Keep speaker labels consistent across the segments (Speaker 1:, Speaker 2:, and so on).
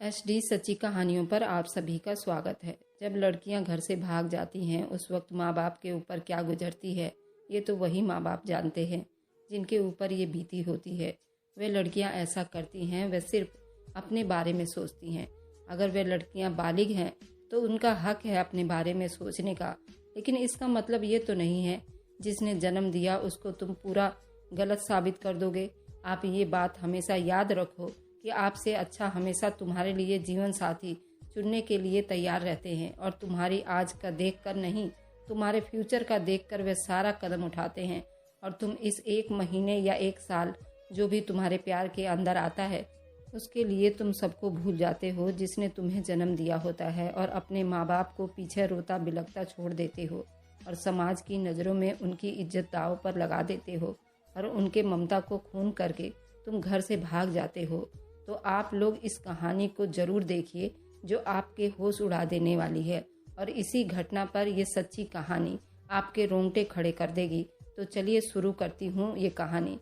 Speaker 1: HD सच्ची कहानियों पर आप सभी का स्वागत है। जब लड़कियां घर से भाग जाती हैं उस वक्त माँ बाप के ऊपर क्या गुजरती है ये तो वही माँ बाप जानते हैं जिनके ऊपर ये बीती होती है। वे लड़कियां ऐसा करती हैं, वे सिर्फ अपने बारे में सोचती हैं। अगर वे लड़कियां बालिग हैं तो उनका हक है अपने बारे में सोचने का, लेकिन इसका मतलब ये तो नहीं है जिसने जन्म दिया उसको तुम पूरा गलत साबित कर दोगे। आप ये बात हमेशा याद रखो कि आपसे अच्छा हमेशा तुम्हारे लिए जीवन साथी चुनने के लिए तैयार रहते हैं और तुम्हारी आज का देखकर नहीं, तुम्हारे फ्यूचर का देखकर वे सारा कदम उठाते हैं। और तुम इस एक महीने या एक साल जो भी तुम्हारे प्यार के अंदर आता है उसके लिए तुम सबको भूल जाते हो जिसने तुम्हें जन्म दिया होता है और अपने माँ बाप को पीछे रोता बिलखता छोड़ देते हो और समाज की नज़रों में उनकी इज्जत दांव पर लगा देते हो और उनके ममता को खून करके तुम घर से भाग जाते हो। तो आप लोग इस कहानी को जरूर देखिए जो आपके होश उड़ा देने वाली है और इसी घटना पर यह सच्ची कहानी आपके रोंगटे खड़े कर देगी। तो चलिए शुरू करती हूँ ये कहानी।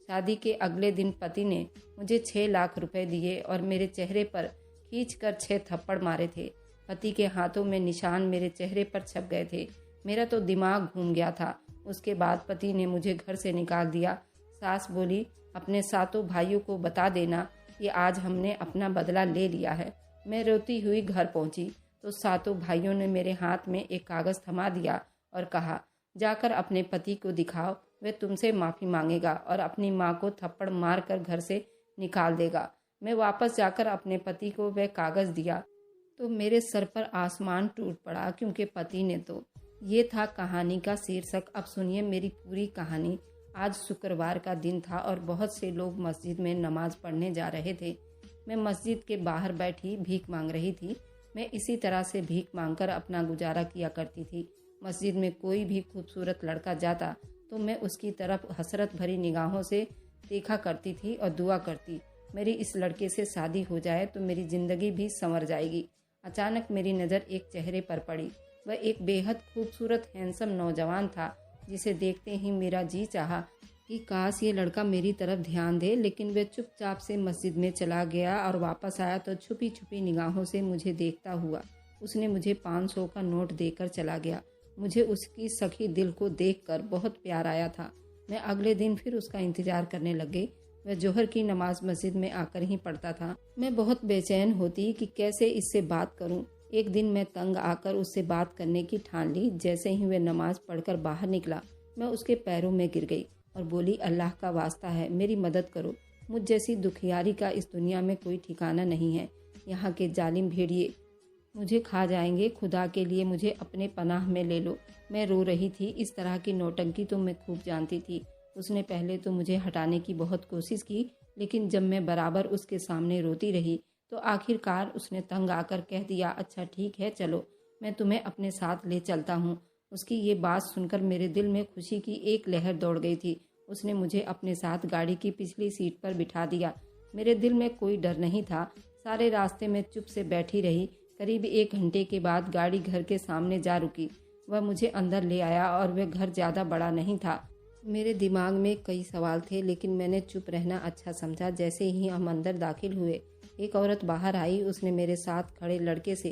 Speaker 1: शादी के अगले दिन पति ने मुझे 6 लाख रुपए दिए और मेरे चेहरे पर खींचकर 6 थप्पड़ मारे थे। पति के हाथों में निशान मेरे चेहरे पर छप गए थे। मेरा तो दिमाग घूम गया था। उसके बाद पति ने मुझे घर से निकाल दिया। सास बोली, अपने सातों भाइयों को बता देना कि आज हमने अपना बदला ले लिया है। मैं रोती हुई घर पहुंची तो सातों भाइयों ने मेरे हाथ में एक कागज़ थमा दिया और कहा, जाकर अपने पति को दिखाओ, वह तुमसे माफ़ी मांगेगा और अपनी माँ को थप्पड़ मार कर घर से निकाल देगा। मैं वापस जाकर अपने पति को वह कागज़ दिया तो मेरे सर पर आसमान टूट पड़ा, क्योंकि पति ने तो। ये था कहानी का शीर्षक। अब सुनिए मेरी पूरी कहानी। आज शुक्रवार का दिन था और बहुत से लोग मस्जिद में नमाज पढ़ने जा रहे थे। मैं मस्जिद के बाहर बैठी भीख मांग रही थी। मैं इसी तरह से भीख मांगकर अपना गुजारा किया करती थी। मस्जिद में कोई भी खूबसूरत लड़का जाता तो मैं उसकी तरफ हसरत भरी निगाहों से देखा करती थी और दुआ करती, मेरी इस लड़के से शादी हो जाए तो मेरी ज़िंदगी भी संवर जाएगी। अचानक मेरी नज़र एक चेहरे पर पड़ी। वह एक बेहद खूबसूरत हैंडसम नौजवान था जिसे देखते ही मेरा जी चाहा कि काश ये लड़का मेरी तरफ ध्यान दे, लेकिन वह चुपचाप से मस्जिद में चला गया और वापस आया तो छुपी छुपी निगाहों से मुझे देखता हुआ उसने मुझे 500 का नोट देकर चला गया। मुझे उसकी सखी दिल को देखकर बहुत प्यार आया था। मैं अगले दिन फिर उसका इंतजार करने लग गई। वह जोहर की नमाज मस्जिद में आकर ही पढ़ता था। मैं बहुत बेचैन होती कि कैसे इससे बात करूं। एक दिन मैं तंग आकर उससे बात करने की ठान ली। जैसे ही वह नमाज पढ़कर बाहर निकला मैं उसके पैरों में गिर गई और बोली, अल्लाह का वास्ता है मेरी मदद करो। मुझ जैसी दुखियारी का इस दुनिया में कोई ठिकाना नहीं है। यहाँ के जालिम भेड़िए मुझे खा जाएंगे। खुदा के लिए मुझे अपने पनाह में ले लो। मैं रो रही थी। इस तरह की नौटंकी तो मैं खूब जानती थी। उसने पहले तो मुझे हटाने की बहुत कोशिश की, लेकिन जब मैं बराबर उसके सामने रोती रही तो आखिरकार उसने तंग आकर कह दिया, अच्छा ठीक है, चलो मैं तुम्हें अपने साथ ले चलता हूँ। उसकी ये बात सुनकर मेरे दिल में खुशी की एक लहर दौड़ गई थी। उसने मुझे अपने साथ गाड़ी की पिछली सीट पर बिठा दिया। मेरे दिल में कोई डर नहीं था। सारे रास्ते में चुप से बैठी रही। करीब 1 घंटे के बाद गाड़ी घर के सामने जा रुकी। वह मुझे अंदर ले आया और वह घर ज़्यादा बड़ा नहीं था। मेरे दिमाग में कई सवाल थे, लेकिन मैंने चुप रहना अच्छा समझा। जैसे ही हम अंदर दाखिल हुए एक औरत बाहर आई। उसने मेरे साथ खड़े लड़के से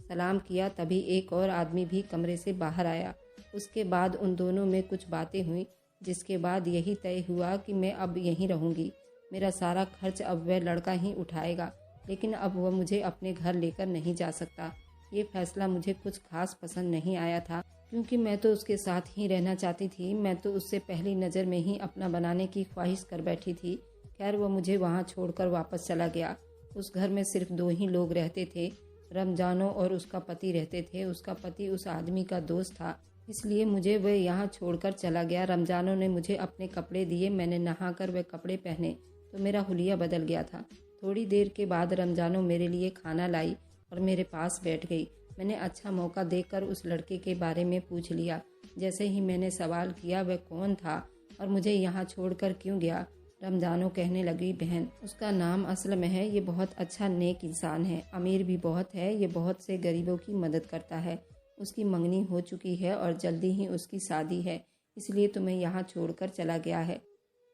Speaker 1: सलाम किया। तभी एक और आदमी भी कमरे से बाहर आया। उसके बाद उन दोनों में कुछ बातें हुई, जिसके बाद यही तय हुआ कि मैं अब यहीं रहूंगी। मेरा सारा खर्च अब वह लड़का ही उठाएगा, लेकिन अब वह मुझे अपने घर लेकर नहीं जा सकता। ये फैसला मुझे कुछ खास पसंद नहीं आया था, क्योंकि मैं तो उसके साथ ही रहना चाहती थी। मैं तो उससे पहली नज़र में ही अपना बनाने की ख्वाहिश कर बैठी थी। खैर वह मुझे वहाँ छोड़कर वापस चला गया। उस घर में सिर्फ 2 ही लोग रहते थे। रमजानो और उसका पति रहते थे। उसका पति उस आदमी का दोस्त था, इसलिए मुझे वह यहाँ छोड़कर चला गया। रमजानो ने मुझे अपने कपड़े दिए। मैंने नहाकर वह कपड़े पहने तो मेरा हुलिया बदल गया था। थोड़ी देर के बाद रमजानो मेरे लिए खाना लाई और मेरे पास बैठ गई। मैंने अच्छा मौका देखकर उस लड़के के बारे में पूछ लिया। जैसे ही मैंने सवाल किया वह कौन था और मुझे यहाँ छोड़कर क्यों गया, रमजानो कहने लगी, बहन उसका नाम असलम है। ये बहुत अच्छा नेक इंसान है, अमीर भी बहुत है। ये बहुत से गरीबों की मदद करता है। उसकी मंगनी हो चुकी है और जल्दी ही उसकी शादी है, इसलिए तुम्हें यहाँ छोड़कर चला गया है।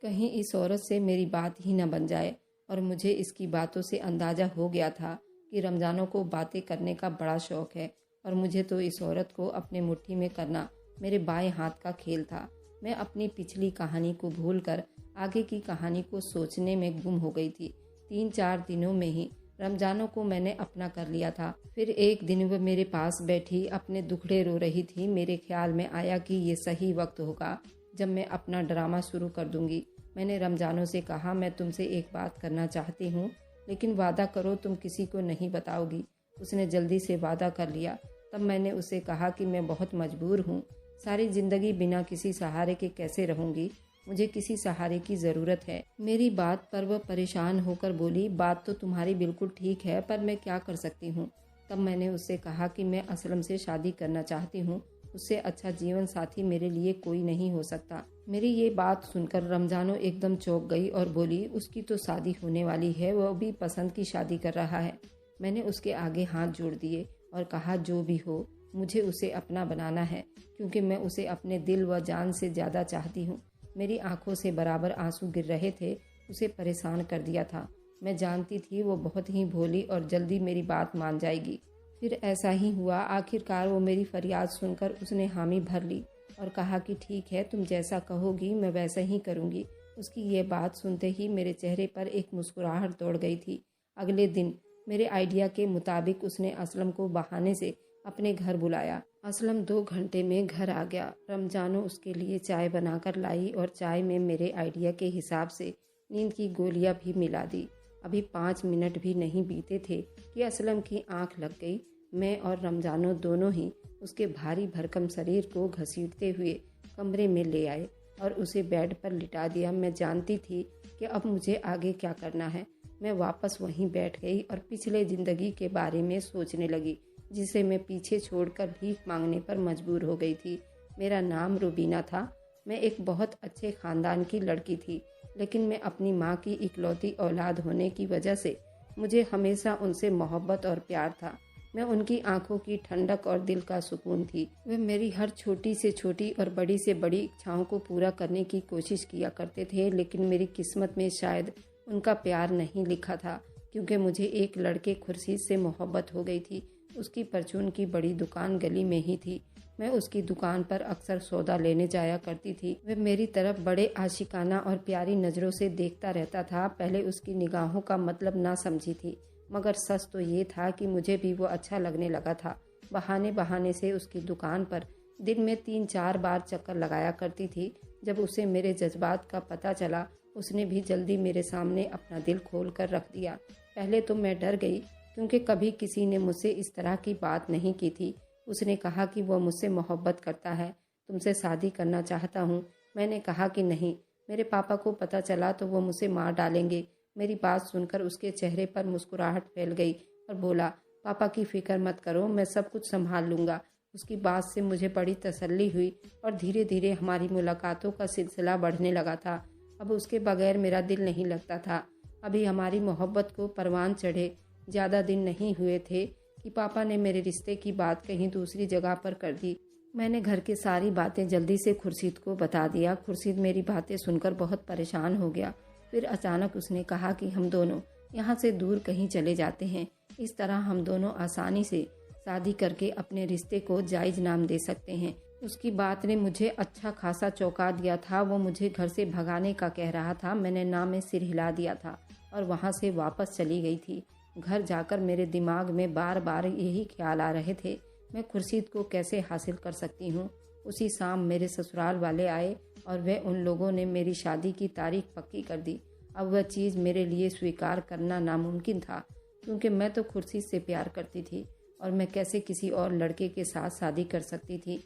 Speaker 1: कहीं इस औरत से मेरी बात ही न बन जाए। और मुझे इसकी बातों से अंदाज़ा हो गया था। कि रमज़ानों को बातें करने का बड़ा शौक़ है और मुझे तो इस औरत को अपने मुट्ठी में करना मेरे बाएं हाथ का खेल था। मैं अपनी पिछली कहानी को भूलकर आगे की कहानी को सोचने में गुम हो गई थी। 3-4 दिनों में ही रमज़ानों को मैंने अपना कर लिया था। फिर एक दिन वह मेरे पास बैठी अपने दुखड़े रो रही थी। मेरे ख्याल में आया कि ये सही वक्त होगा जब मैं अपना ड्रामा शुरू कर दूंगी। मैंने रमज़ानों से कहा, मैं तुमसे एक बात करना चाहती हूँ, लेकिन वादा करो तुम किसी को नहीं बताओगी। उसने जल्दी से वादा कर लिया। तब मैंने उसे कहा कि मैं बहुत मजबूर हूँ, सारी ज़िंदगी बिना किसी सहारे के कैसे रहूँगी, मुझे किसी सहारे की ज़रूरत है। मेरी बात पर वह परेशान होकर बोली, बात तो तुम्हारी बिल्कुल ठीक है, पर मैं क्या कर सकती हूँ। तब मैंने उससे कहा कि मैं असलम से शादी करना चाहती हूँ, उससे अच्छा जीवन साथी मेरे लिए कोई नहीं हो सकता। मेरी ये बात सुनकर रमज़ानो एकदम चौंक गई और बोली, उसकी तो शादी होने वाली है, वह भी पसंद की शादी कर रहा है। मैंने उसके आगे हाथ जोड़ दिए और कहा, जो भी हो मुझे उसे अपना बनाना है, क्योंकि मैं उसे अपने दिल व जान से ज़्यादा चाहती हूँ। मेरी आंखों से बराबर आंसू गिर रहे थे। उसे परेशान कर दिया था। मैं जानती थी वो बहुत ही भोली और जल्दी मेरी बात मान जाएगी। फिर ऐसा ही हुआ। आखिरकार वो मेरी फरियाद सुनकर उसने हामी भर ली और कहा कि ठीक है, तुम जैसा कहोगी मैं वैसा ही करूँगी। उसकी ये बात सुनते ही मेरे चेहरे पर एक मुस्कुराहट दौड़ गई थी। अगले दिन मेरे आइडिया के मुताबिक उसने असलम को बहाने से अपने घर बुलाया। असलम 2 घंटे में घर आ गया। रमज़ानो उसके लिए चाय बनाकर लाई और चाय में मेरे आइडिया के हिसाब से नींद की गोलियां भी मिला दी। अभी 5 मिनट भी नहीं बीते थे कि असलम की आंख लग गई। मैं और रमज़ानो दोनों ही उसके भारी भरकम शरीर को घसीटते हुए कमरे में ले आए और उसे बेड पर लिटा दिया। मैं जानती थी कि अब मुझे आगे क्या करना है। मैं वापस वहीं बैठ गई और पिछले ज़िंदगी के बारे में सोचने लगी, जिसे मैं पीछे छोड़कर भीख मांगने पर मजबूर हो गई थी। मेरा नाम रुबीना था। मैं एक बहुत अच्छे ख़ानदान की लड़की थी, लेकिन मैं अपनी माँ की इकलौती औलाद होने की वजह से मुझे हमेशा उनसे मोहब्बत और प्यार था। मैं उनकी आंखों की ठंडक और दिल का सुकून थी। वे मेरी हर छोटी से छोटी और बड़ी से बड़ी इच्छाओं को पूरा करने की कोशिश किया करते थे, लेकिन मेरी किस्मत में शायद उनका प्यार नहीं लिखा था, क्योंकि मुझे एक लड़के खुर्शीद से मोहब्बत हो गई थी। उसकी परचून की बड़ी दुकान गली में ही थी। मैं उसकी दुकान पर अक्सर सौदा लेने जाया करती थी। वह मेरी तरफ बड़े आशिकाना और प्यारी नज़रों से देखता रहता था। पहले उसकी निगाहों का मतलब ना समझी थी, मगर सच तो ये था कि मुझे भी वो अच्छा लगने लगा था। बहाने बहाने से उसकी दुकान पर दिन में 3-4 बार चक्कर लगाया करती थी। जब उसे मेरे जज्बात का पता चला, उसने भी जल्दी मेरे सामने अपना दिल खोल कर रख दिया। पहले तो मैं डर गई, क्योंकि कभी किसी ने मुझसे इस तरह की बात नहीं की थी। उसने कहा कि वह मुझसे मोहब्बत करता है, तुमसे शादी करना चाहता हूँ। मैंने कहा कि नहीं, मेरे पापा को पता चला तो वो मुझे मार डालेंगे। मेरी बात सुनकर उसके चेहरे पर मुस्कुराहट फैल गई और बोला, पापा की फिक्र मत करो, मैं सब कुछ संभाल लूँगा। उसकी बात से मुझे बड़ी तसल्ली हुई और धीरे धीरे हमारी मुलाकातों का सिलसिला बढ़ने लगा था। अब उसके बगैर मेरा दिल नहीं लगता था। अभी हमारी मोहब्बत को परवान चढ़े ज़्यादा दिन नहीं हुए थे कि पापा ने मेरे रिश्ते की बात कहीं दूसरी जगह पर कर दी। मैंने घर की सारी बातें जल्दी से खुर्शीद को बता दिया। खुर्शीद मेरी बातें सुनकर बहुत परेशान हो गया। फिर अचानक उसने कहा कि हम दोनों यहाँ से दूर कहीं चले जाते हैं। इस तरह हम दोनों आसानी से शादी करके अपने रिश्ते को जायज़ नाम दे सकते हैं। उसकी बात ने मुझे अच्छा खासा चौंका दिया था। वो मुझे घर से भगाने का कह रहा था। मैंने ना में सिर हिला दिया था और वहाँ से वापस चली गई थी। घर जाकर मेरे दिमाग में बार बार यही ख्याल आ रहे थे, मैं खुर्शीद को कैसे हासिल कर सकती हूँ। उसी शाम मेरे ससुराल वाले आए और वे उन लोगों ने मेरी शादी की तारीख पक्की कर दी। अब वह चीज़ मेरे लिए स्वीकार करना नामुमकिन था, क्योंकि मैं तो खुर्शीद से प्यार करती थी और मैं कैसे किसी और लड़के के साथ शादी कर सकती थी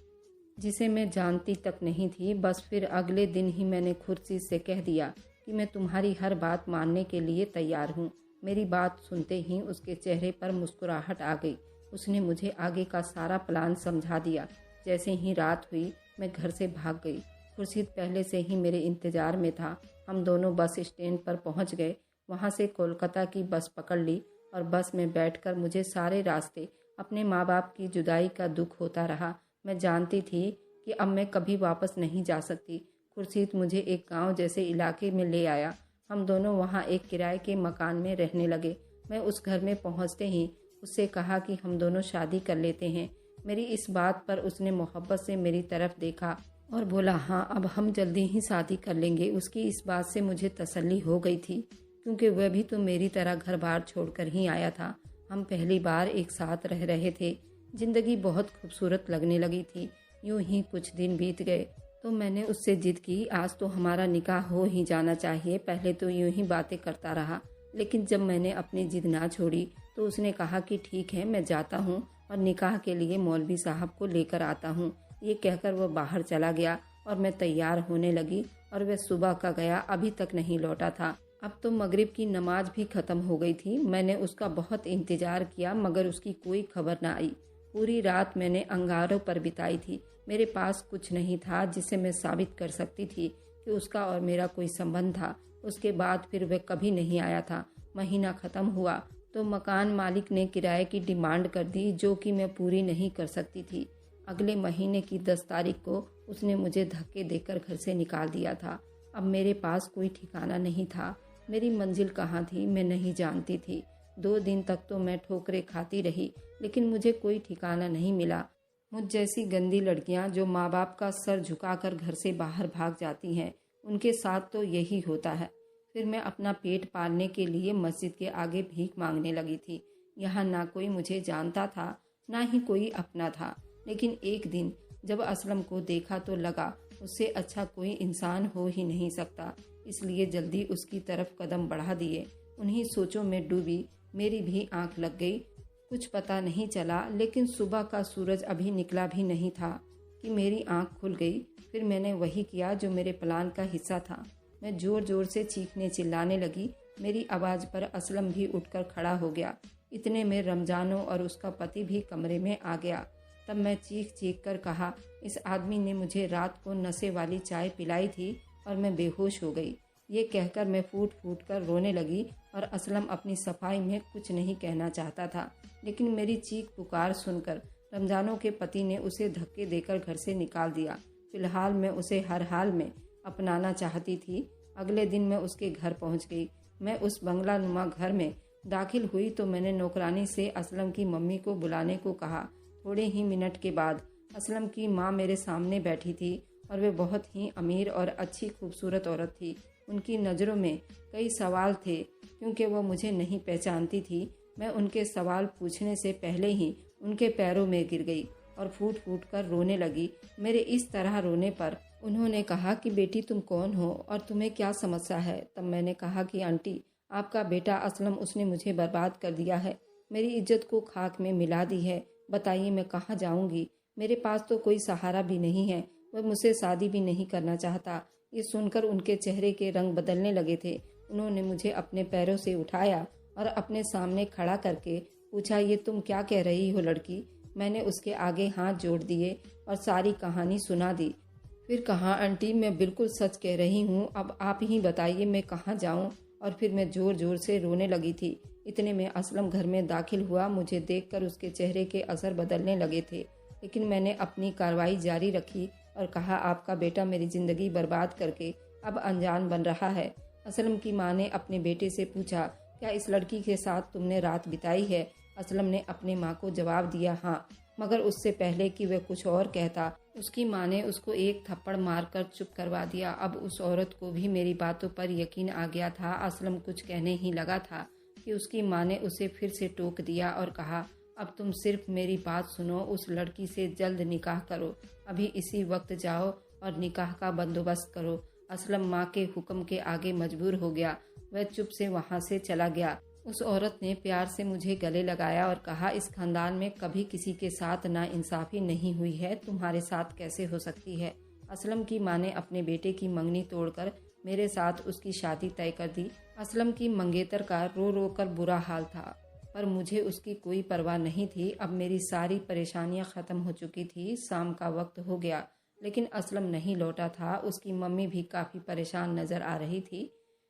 Speaker 1: जिसे मैं जानती तक नहीं थी। बस फिर अगले दिन ही मैंने खुर्शीद से कह दिया कि मैं तुम्हारी हर बात मानने के लिए तैयार हूँ। मेरी बात सुनते ही उसके चेहरे पर मुस्कुराहट आ गई। उसने मुझे आगे का सारा प्लान समझा दिया। जैसे ही रात हुई, मैं घर से भाग गई। खुर्शीद पहले से ही मेरे इंतज़ार में था। हम दोनों बस स्टैंड पर पहुंच गए। वहां से कोलकाता की बस पकड़ ली और बस में बैठकर मुझे सारे रास्ते अपने माँ बाप की जुदाई का दुख होता रहा। मैं जानती थी कि अब मैं कभी वापस नहीं जा सकती। खुर्शीद मुझे एक गाँव जैसे इलाके में ले आया। हम दोनों वहाँ एक किराए के मकान में रहने लगे। मैं उस घर में पहुंचते ही उससे कहा कि हम दोनों शादी कर लेते हैं। मेरी इस बात पर उसने मोहब्बत से मेरी तरफ देखा और बोला, हाँ अब हम जल्दी ही शादी कर लेंगे। उसकी इस बात से मुझे तसल्ली हो गई थी, क्योंकि वह भी तो मेरी तरह घर बार छोड़कर ही आया था। हम पहली बार एक साथ रह रहे थे। जिंदगी बहुत खूबसूरत लगने लगी थी। यूं ही कुछ दिन बीत गए तो मैंने उससे जिद की, आज तो हमारा निकाह हो ही जाना चाहिए। पहले तो यूं ही बातें करता रहा, लेकिन जब मैंने अपनी जिद ना छोड़ी तो उसने कहा कि ठीक है, मैं जाता हूँ और निकाह के लिए मौलवी साहब को लेकर आता हूँ। ये कहकर वह बाहर चला गया और मैं तैयार होने लगी और वह सुबह का गया, अभी तक नहीं लौटा था। अब तो मगरिब की नमाज भी खत्म हो गई थी। मैंने उसका बहुत इंतजार किया, मगर उसकी कोई खबर न आई। पूरी रात मैंने अंगारों पर बिताई थी। मेरे पास कुछ नहीं था जिसे मैं साबित कर सकती थी कि उसका और मेरा कोई संबंध था। उसके बाद फिर वह कभी नहीं आया था। महीना खत्म हुआ तो मकान मालिक ने किराए की डिमांड कर दी, जो कि मैं पूरी नहीं कर सकती थी। अगले महीने की 10 तारीख को उसने मुझे धक्के देकर घर से निकाल दिया था। अब मेरे पास कोई ठिकाना नहीं था। मेरी मंजिल कहाँ थी मैं नहीं जानती थी। 2 दिन तक तो मैं ठोकरें खाती रही, लेकिन मुझे कोई ठिकाना नहीं मिला। मुझ जैसी गंदी लड़कियां जो माँ बाप का सर झुकाकर घर से बाहर भाग जाती हैं, उनके साथ तो यही होता है। फिर मैं अपना पेट पालने के लिए मस्जिद के आगे भीख मांगने लगी थी। यहाँ ना कोई मुझे जानता था, ना ही कोई अपना था। लेकिन एक दिन जब असलम को देखा तो लगा उससे अच्छा कोई इंसान हो ही नहीं सकता, इसलिए जल्दी उसकी तरफ कदम बढ़ा दिए। उन्हीं सोचों में डूबी मेरी भी आंख लग गई। कुछ पता नहीं चला, लेकिन सुबह का सूरज अभी निकला भी नहीं था कि मेरी आंख खुल गई। फिर मैंने वही किया जो मेरे प्लान का हिस्सा था। मैं जोर जोर से चीखने चिल्लाने लगी। मेरी आवाज़ पर असलम भी उठकर खड़ा हो गया। इतने में रमजानो और उसका पति भी कमरे में आ गया। तब मैं चीख चीख कर कहा, इस आदमी ने मुझे रात को नशे वाली चाय पिलाई थी और मैं बेहोश हो गई। ये कहकर मैं फूट फूट कर रोने लगी और असलम अपनी सफाई में कुछ नहीं कहना चाहता था। लेकिन मेरी चीख पुकार सुनकर रमजानों के पति ने उसे धक्के देकर घर से निकाल दिया। फिलहाल मैं उसे हर हाल में अपनाना चाहती थी। अगले दिन मैं उसके घर पहुंच गई। मैं उस बंगला नुमा घर में दाखिल हुई तो मैंने नौकरानी से असलम की मम्मी को बुलाने को कहा। थोड़े ही मिनट के बाद असलम की माँ मेरे सामने बैठी थी और वे बहुत ही अमीर और अच्छी खूबसूरत औरत थी। उनकी नज़रों में कई सवाल थे, क्योंकि वह मुझे नहीं पहचानती थी। मैं उनके सवाल पूछने से पहले ही उनके पैरों में गिर गई और फूट फूट कर रोने लगी। मेरे इस तरह रोने पर उन्होंने कहा कि बेटी तुम कौन हो और तुम्हें क्या समस्या है। तब मैंने कहा कि आंटी, आपका बेटा असलम, उसने मुझे बर्बाद कर दिया है, मेरी इज्जत को खाक में मिला दी है। बताइए मैं कहाँ जाऊँगी? मेरे पास तो कोई सहारा भी नहीं है। वह मुझसे शादी भी नहीं करना चाहता। ये सुनकर उनके चेहरे के रंग बदलने लगे थे। उन्होंने मुझे अपने पैरों से उठाया और अपने सामने खड़ा करके पूछा, ये तुम क्या कह रही हो लड़की? मैंने उसके आगे हाथ जोड़ दिए और सारी कहानी सुना दी। फिर कहा, आंटी मैं बिल्कुल सच कह रही हूँ, अब आप ही बताइए मैं कहाँ जाऊँ? और फिर मैं जोर जोर से रोने लगी थी। इतने में असलम घर में दाखिल हुआ। मुझे देखकर उसके चेहरे के असर बदलने लगे थे, लेकिन मैंने अपनी कार्रवाई जारी रखी और कहा, आपका बेटा मेरी ज़िंदगी बर्बाद करके अब अनजान बन रहा है। असलम की माँ ने अपने बेटे से पूछा, क्या इस लड़की के साथ तुमने रात बिताई है? असलम ने अपनी माँ को जवाब दिया, हाँ। मगर उससे पहले कि वह कुछ और कहता, उसकी माँ ने उसको एक थप्पड़ मारकर चुप करवा दिया। अब उस औरत को भी मेरी बातों पर यकीन आ गया था। असलम कुछ कहने ही लगा था कि उसकी माँ ने उसे फिर से टोक दिया और कहा, अब तुम सिर्फ मेरी बात सुनो, उस लड़की से जल्द निकाह करो। अभी इसी वक्त जाओ और निकाह का बंदोबस्त करो। असलम माँ के हुक्म के आगे मजबूर हो गया। वह चुप से वहाँ से चला गया। उस औरत ने प्यार से मुझे गले लगाया और कहा, इस खानदान में कभी किसी के साथ नाइंसाफी नहीं हुई है, तुम्हारे साथ कैसे हो सकती है? असलम की माँ ने अपने बेटे की मंगनी तोड़कर मेरे साथ उसकी शादी तय कर दी। असलम की मंगेतर का रो रो कर बुरा हाल था, पर मुझे उसकी कोई परवाह नहीं थी। अब मेरी सारी परेशानियां खत्म हो चुकी थी। शाम का वक्त हो गया, लेकिन असलम नहीं लौटा था। उसकी मम्मी भी काफ़ी परेशान नज़र आ रही थी,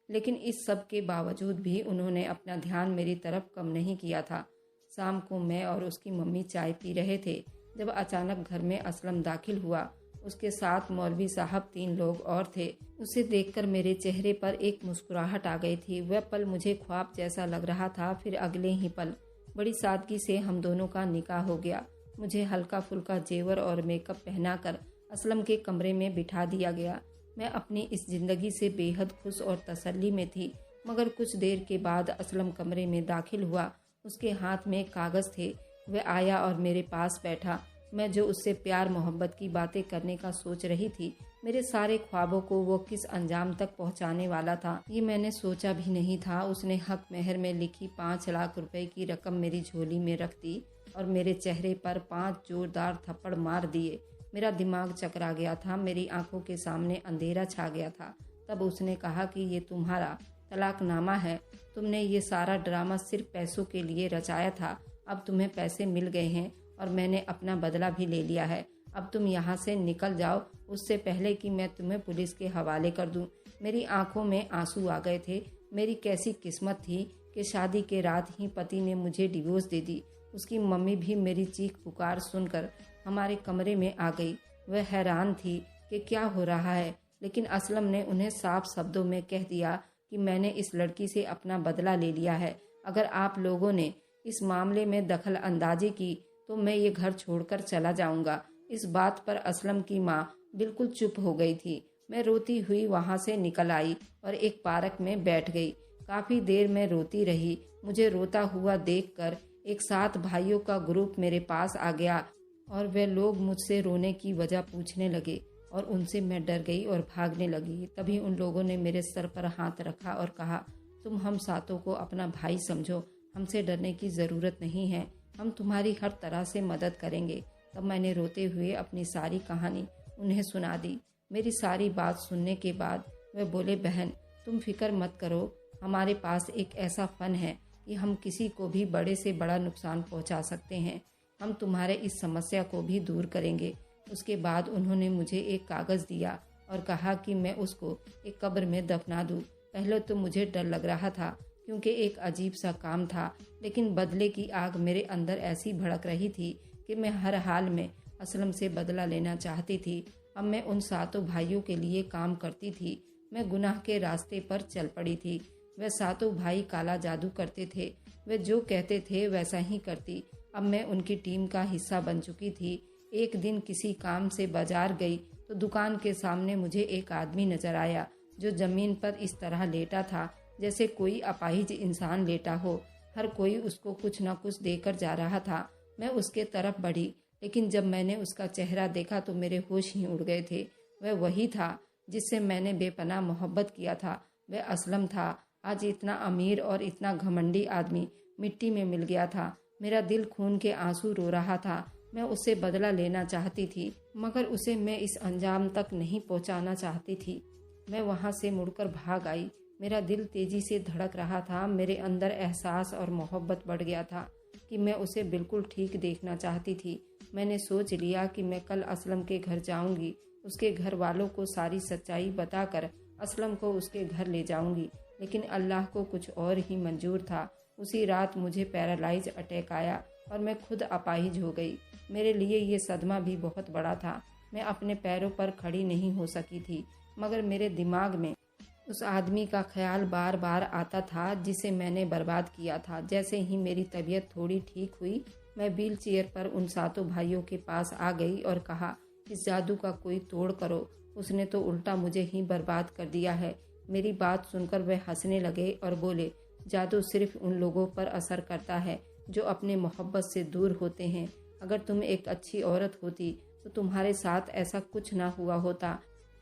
Speaker 1: लेकिन इस सब के बावजूद भी उन्होंने अपना ध्यान मेरी तरफ कम नहीं किया था। शाम को मैं और उसकी मम्मी चाय पी रहे थे जब अचानक घर में असलम दाखिल हुआ। उसके साथ मौलवी साहब 3 लोग और थे। उसे देखकर मेरे चेहरे पर एक मुस्कुराहट आ गई थी। वह पल मुझे ख्वाब जैसा लग रहा था। फिर अगले ही पल बड़ी सादगी से हम दोनों का निकाह हो गया। मुझे हल्का फुल्का जेवर और मेकअप पहनाकर असलम के कमरे में बिठा दिया गया। मैं अपनी इस जिंदगी से बेहद खुश और तसल्ली में थी। मगर कुछ देर के बाद असलम कमरे में दाखिल हुआ। उसके हाथ में कागज़ थे। वह आया और मेरे पास बैठा। मैं जो उससे प्यार मोहब्बत की बातें करने का सोच रही थी, मेरे सारे ख्वाबों को वो किस अंजाम तक पहुंचाने वाला था, ये मैंने सोचा भी नहीं था। उसने हक मेहर में लिखी 5 लाख रुपए की रकम मेरी झोली में रख दी और मेरे चेहरे पर 5 जोरदार थप्पड़ मार दिए। मेरा दिमाग चकरा गया था। मेरी आंखों के सामने अंधेरा छा गया था। तब उसने कहा कि ये तुम्हारा तलाकनामा है। तुमने ये सारा ड्रामा सिर्फ पैसों के लिए रचाया था। अब तुम्हें पैसे मिल गए हैं और मैंने अपना बदला भी ले लिया है। अब तुम यहाँ से निकल जाओ, उससे पहले कि मैं तुम्हें पुलिस के हवाले कर दूं। मेरी आंखों में आंसू आ गए थे। मेरी कैसी किस्मत थी कि शादी के रात ही पति ने मुझे डिवोर्स दे दी। उसकी मम्मी भी मेरी चीख पुकार सुनकर हमारे कमरे में आ गई। वह हैरान थी कि क्या हो रहा है, लेकिन असलम ने उन्हें साफ शब्दों में कह दिया कि मैंने इस लड़की से अपना बदला ले लिया है। अगर आप लोगों ने इस मामले में दखल अंदाजी की तो मैं ये घर छोड़कर चला जाऊंगा। इस बात पर असलम की माँ बिल्कुल चुप हो गई थी। मैं रोती हुई वहाँ से निकल आई और एक पार्क में बैठ गई। काफ़ी देर में रोती रही। मुझे रोता हुआ देखकर एक 7 भाइयों का ग्रुप मेरे पास आ गया और वे लोग मुझसे रोने की वजह पूछने लगे और उनसे मैं डर गई और भागने लगी। तभी उन लोगों ने मेरे सर पर हाथ रखा और कहा, तुम हम सातों को अपना भाई समझो, हमसे डरने की ज़रूरत नहीं है, हम तुम्हारी हर तरह से मदद करेंगे। तब मैंने रोते हुए अपनी सारी कहानी उन्हें सुना दी। मेरी सारी बात सुनने के बाद वे बोले, बहन तुम फिक्र मत करो, हमारे पास एक ऐसा फ़न है कि हम किसी को भी बड़े से बड़ा नुकसान पहुंचा सकते हैं। हम तुम्हारे इस समस्या को भी दूर करेंगे। उसके बाद उन्होंने मुझे एक कागज़ दिया और कहा कि मैं उसको एक कब्र में दफना दूँ। पहले तो मुझे डर लग रहा था क्योंकि एक अजीब सा काम था, लेकिन बदले की आग मेरे अंदर ऐसी भड़क रही थी कि मैं हर हाल में असलम से बदला लेना चाहती थी। अब मैं उन 7 भाइयों के लिए काम करती थी। मैं गुनाह के रास्ते पर चल पड़ी थी। वह 7 भाई काला जादू करते थे। वे जो कहते थे वैसा ही करती। अब मैं उनकी टीम का हिस्सा बन चुकी थी। एक दिन किसी काम से बाजार गई तो दुकान के सामने मुझे एक आदमी नजर आया जो जमीन पर इस तरह लेटा था जैसे कोई अपाहिज इंसान लेटा हो। हर कोई उसको कुछ न कुछ देकर जा रहा था। मैं उसके तरफ बढ़ी, लेकिन जब मैंने उसका चेहरा देखा तो मेरे होश ही उड़ गए थे। वह वही था जिससे मैंने बेपनाह मोहब्बत किया था। वह असलम था। आज इतना अमीर और इतना घमंडी आदमी मिट्टी में मिल गया था। मेरा दिल खून के आंसू रो रहा था। मैं उससे बदला लेना चाहती थी, मगर उसे मैं इस अंजाम तक नहीं पहुंचाना चाहती थी। मैं वहां से मुड़कर भाग आई। मेरा दिल तेजी से धड़क रहा था। मेरे अंदर एहसास और मोहब्बत बढ़ गया था कि मैं उसे बिल्कुल ठीक देखना चाहती थी। मैंने सोच लिया कि मैं कल असलम के घर जाऊंगी। उसके घर वालों को सारी सच्चाई बताकर असलम को उसके घर ले जाऊंगी। लेकिन अल्लाह को कुछ और ही मंजूर था। उसी रात मुझे पैरालाइज अटैक आया और मैं खुद अपाहिज हो गई। मेरे लिए ये सदमा भी बहुत बड़ा था। मैं अपने पैरों पर खड़ी नहीं हो सकी थी, मगर मेरे दिमाग में उस आदमी का ख्याल बार बार आता था जिसे मैंने बर्बाद किया था। जैसे ही मेरी तबीयत थोड़ी ठीक हुई, मैं व्हील चेयर पर उन 7 भाइयों के पास आ गई और कहा, इस जादू का कोई तोड़ करो। उसने तो उल्टा मुझे ही बर्बाद कर दिया है। मेरी बात सुनकर वे हंसने लगे और बोले, जादू सिर्फ उन लोगों पर असर करता है जो अपने मोहब्बत से दूर होते हैं। अगर तुम एक अच्छी औरत होती तो तुम्हारे साथ ऐसा कुछ ना हुआ होता।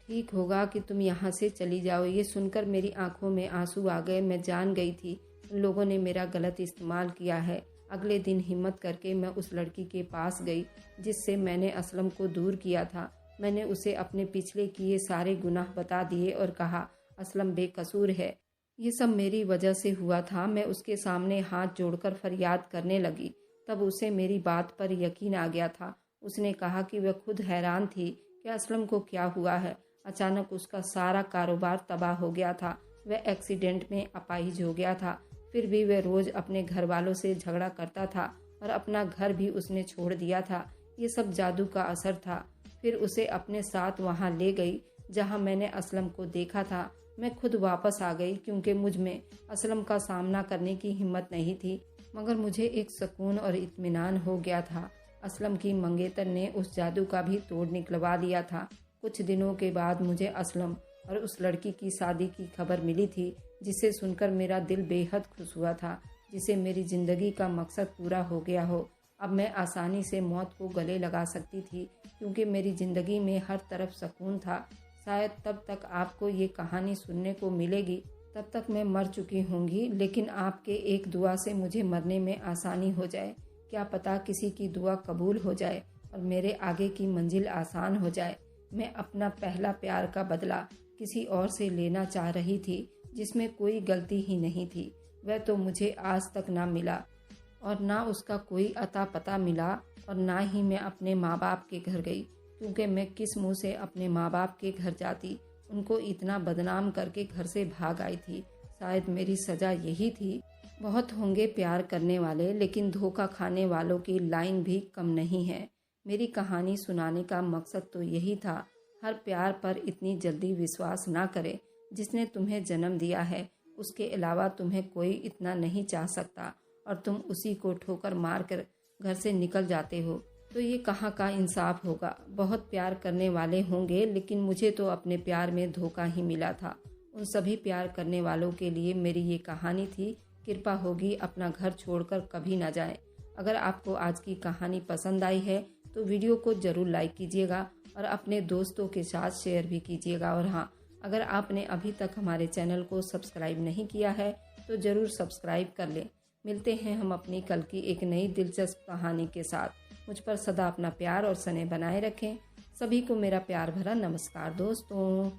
Speaker 1: ठीक होगा कि तुम यहाँ से चली जाओ। ये सुनकर मेरी आंखों में आंसू आ गए। मैं जान गई थी उन लोगों ने मेरा गलत इस्तेमाल किया है। अगले दिन हिम्मत करके मैं उस लड़की के पास गई जिससे मैंने असलम को दूर किया था। मैंने उसे अपने पिछले किए सारे गुनाह बता दिए और कहा, असलम बेकसूर है, ये सब मेरी वजह से हुआ था। मैं उसके सामने हाथ जोड़कर फरियाद करने लगी। तब उसे मेरी बात पर यकीन आ गया था। उसने कहा कि वह खुद हैरान थी कि असलम को क्या हुआ है। अचानक उसका सारा कारोबार तबाह हो गया था। वह एक्सीडेंट में अपाहिज हो गया था। फिर भी वह रोज अपने घर वालों से झगड़ा करता था और अपना घर भी उसने छोड़ दिया था। ये सब जादू का असर था। फिर उसे अपने साथ वहाँ ले गई जहाँ मैंने असलम को देखा था। मैं खुद वापस आ गई क्योंकि मुझ में असलम का सामना करने की हिम्मत नहीं थी, मगर मुझे एक सुकून और इत्मीनान हो गया था। असलम की मंगेतर ने उस जादू का भी तोड़ निकलवा दिया था। कुछ दिनों के बाद मुझे असलम और उस लड़की की शादी की खबर मिली थी, जिसे सुनकर मेरा दिल बेहद खुश हुआ था। जिसे मेरी ज़िंदगी का मकसद पूरा हो गया हो। अब मैं आसानी से मौत को गले लगा सकती थी क्योंकि मेरी ज़िंदगी में हर तरफ सुकून था। शायद तब तक आपको ये कहानी सुनने को मिलेगी, तब तक मैं मर चुकी होंगी, लेकिन आपके एक दुआ से मुझे मरने में आसानी हो जाए। क्या पता किसी की दुआ कबूल हो जाए और मेरे आगे की मंजिल आसान हो जाए। मैं अपना पहला प्यार का बदला किसी और से लेना चाह रही थी जिसमें कोई गलती ही नहीं थी। वह तो मुझे आज तक ना मिला और ना उसका कोई अता पता मिला, और ना ही मैं अपने माँ बाप के घर गई, क्योंकि मैं किस मुँह से अपने माँ बाप के घर जाती। उनको इतना बदनाम करके घर से भाग आई थी। शायद मेरी सज़ा यही थी। बहुत होंगे प्यार करने वाले, लेकिन धोखा खाने वालों की लाइन भी कम नहीं है। मेरी कहानी सुनाने का मकसद तो यही था। हर प्यार पर इतनी जल्दी विश्वास ना करें। जिसने तुम्हें जन्म दिया है उसके अलावा तुम्हें कोई इतना नहीं चाह सकता, और तुम उसी को ठोकर मार कर घर से निकल जाते हो, तो ये कहाँ का इंसाफ होगा। बहुत प्यार करने वाले होंगे, लेकिन मुझे तो अपने प्यार में धोखा ही मिला था। उन सभी प्यार करने वालों के लिए मेरी ये कहानी थी। कृपा होगी अपना घर छोड़कर कभी ना जाएं। अगर आपको आज की कहानी पसंद आई है तो वीडियो को ज़रूर लाइक कीजिएगा और अपने दोस्तों के साथ शेयर भी कीजिएगा। और हाँ, अगर आपने अभी तक हमारे चैनल को सब्सक्राइब नहीं किया है तो ज़रूर सब्सक्राइब कर लें। मिलते हैं हम अपनी कल की एक नई दिलचस्प कहानी के साथ। मुझ पर सदा अपना प्यार और स्नेह बनाए रखें। सभी को मेरा प्यार भरा नमस्कार दोस्तों।